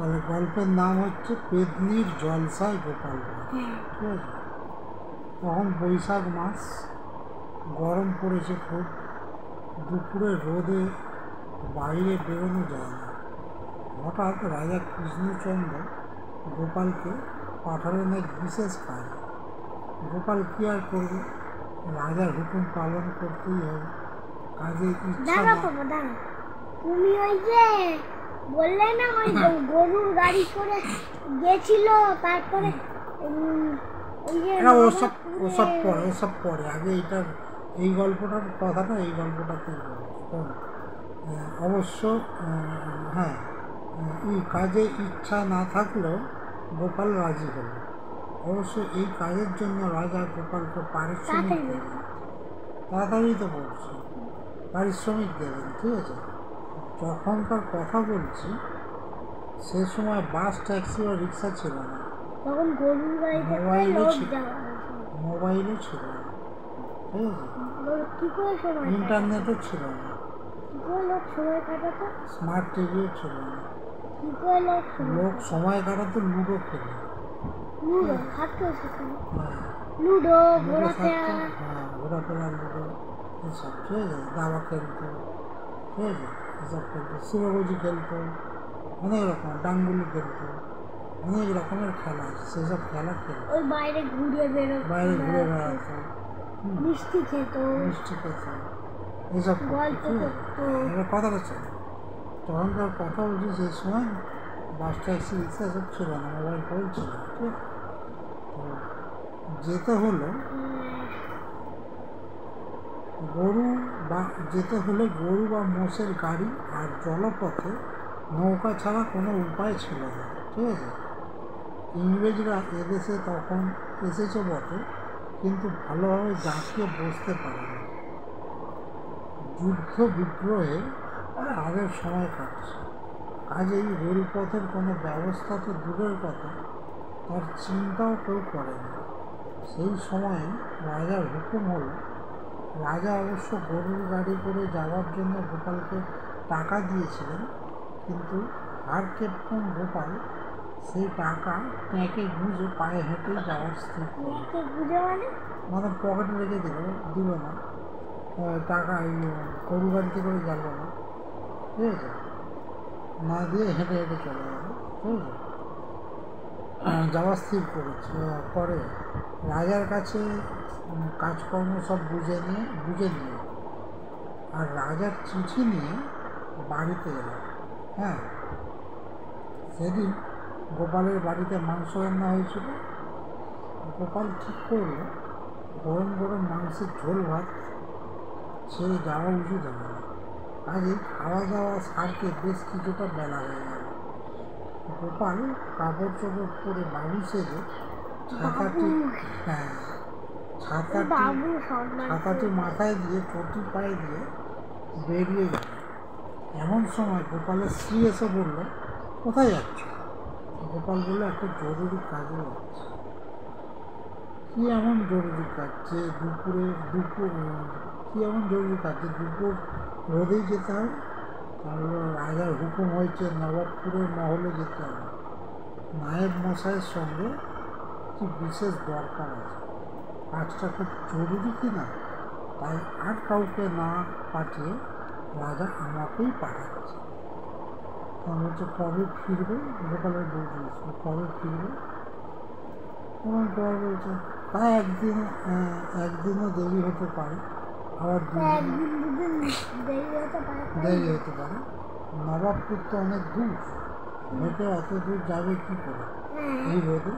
তাহলে গল্পের নাম হচ্ছে পেদনির জলসায় গোপাল ভাঁড়। ঠিক আছে। তখন বৈশাখ মাস, গরম পড়েছে খুব, দুপুরে রোদে বাইরে বেরোনো যায় না। হঠাৎ রাজা কৃষ্ণচন্দ্র গোপালকে পাঠালেন এক বিশেষ কাজ। গোপাল কি আর করবে, রাজার হুকুম পালন করতেই হবে। কাজে ইচ্ছা তুমি ওই যে বললে না ওই গরুর গাড়ি করে গেছিল, তারপরে ওসব পরে আগে এই গল্পটার কথাটা এই গল্পটাতেই অবশ্য হ্যাঁ, এই কাজে ইচ্ছা না থাকলেও গোপাল রাজি হল। অবশ্য এই কাজের জন্য রাজা গোপালকে পারিশ্রমিক দেবেন। তাড়াতাড়ি তো বলছি, পারিশ্রমিক দেবেন। ঠিক আছে। যখনকার কথা বলছি সে সময় বাস, ট্যাক্সি বা রিক্সা ছিল না, তখন গরুর গাড়িতে মোবাইলও ছিল না। ঠিক আছে। ইন্টারনেটও ছিল না, স্মার্ট টিভিও ছিল না। লোক সময় কাটাতো লুডো খেলে। ঘোরাফেরা লুডো এসব। ঠিক আছে। দাবা খেলতো। ঠিক আছে। এসব খেলতো, শিবগোজি খেলতো, অনেক রকম, ডাঙ্গুলি খেলতো, অনেক রকমের খেলা আছে। সেসব খেলা খেলতো। বাইরে ঘুরে বেড়াতো, মিষ্টি খেত, এসব এবার কথা বলছে। তখনকার কথা বলছি, সেই সময় বাস, ট্যাক্সি, রিক্সা এসব ছিল না, মোবাইল ফোন ছিল। ঠিক। তো যেতে হলে গরু বা মোষের গাড়ি আর জলপথে নৌকা ছাড়া কোনো উপায় ছিল না। ঠিক আছে। ইংরেজরা এদেশে তখন এসেছে বটে, কিন্তু ভালোভাবে জাঁকিয়ে বসতে পারেনি। যুদ্ধ বিগ্রহে তাদের সময় কাটছে। কাজেই রেলপথের কোনো ব্যবস্থা তো দূরের কথা, তার চিন্তাও কেউ করেনি। সেই সময়ে রাজার হুকুম হলো। রাজা অবশ্য গরুর গাড়ি করে যাওয়ার জন্য গোপালকে টাকা দিয়েছিলেন, কিন্তু হাড়কেপ্পন গোপাল সেই টাকা ট্যাঁকে গুঁজে পায়ে হেঁটেই যাওয়ার স্থির করল। মানে পকেটে রেখে দিল না, টাকা গরু গাড়িতে করে গেল না। ঠিক আছে। না দিয়ে হেঁটে হেঁটে চলে গেল। ঠিক আছে। যাওয়া স্থির করে রাজার কাছে কাজকর্ম সব বুঝে নিয়ে আর রাজার চিঠি নিয়ে বাড়িতে এলো। হ্যাঁ, সেদিন গোপালের বাড়িতে মাংস রান্না হয়েছিল। গোপাল ঠিক করল গরম গরম মাংসের ঝোল ভাত ছেড়ে যাওয়া উচিত হবে না। কাজে খাওয়া দাওয়া সারতে বেশ কিছুটা বেলা হয়ে গেল। গোপাল কাপড় চোপড় পরে বাবু সেজে ছাতাটি মাথায় দিয়ে চটি পায়ে দিয়ে বেরিয়ে গেল। এমন সময় গোপালের স্ত্রী এসে বলল, কোথায় যাচ্ছ? গোপাল বলল, একটা জরুরি কাজে যাচ্ছে। কি এমন জরুরি কাজ যে দুপুর রোদেই যেতে হবে? তাহলে রাজার হুকুম হয়েছে নবাবপুরের মহলে যেতে হবে। নায়েব মশাইয়ের সঙ্গে কি বিশেষ দরকার আছে। কাজটা খুব জরুরি কি না, তাই আর কাউকে না পাঠিয়ে রাজা আমাকেই পাঠাচ্ছে। বলছে, কবে ফিরবে? গোপালের বউ বলছিল, কবে ফিরবে? তখন গোপাল বলছে, তা একদিনও দেরি হতে পারে, আবার দেরি হতে পারে। নবাবপুর তো অনেক দূর, হেঁটে অত দূর যাবে কি করে এই রোদে?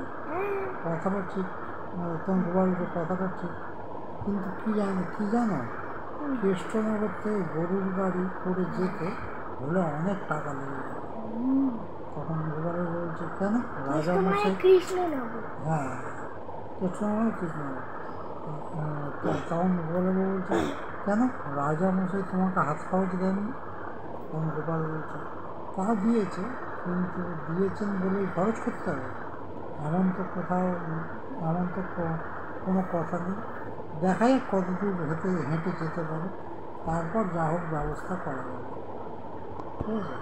কথাটা ঠিক। তখন গোপাল কথাটা ঠিক, কিন্তু কি জানো কৃষ্ণনগর থেকে গরুর গাড়ি করে যেতে হলে অনেক টাকা লেগে যাবে। তখন গোপালের বলছে, কেন? রাজামশাই হ্যাঁ, কৃষ্ণনগর। তখন গোপালের বলছে, কেন? রাজামশাই তোমাকে হাত খরচ দেননি? তখন গোপাল বলছে, তা দিয়েছে, কিন্তু দিয়েছেন বলেই খরচ করতে হবে এমন তো কোনো কথা নেই। দেখা যাক কত দূর হেঁটে যেতে পারে, তারপর যা হোক ব্যবস্থা করা যাবে। ঠিক আছে।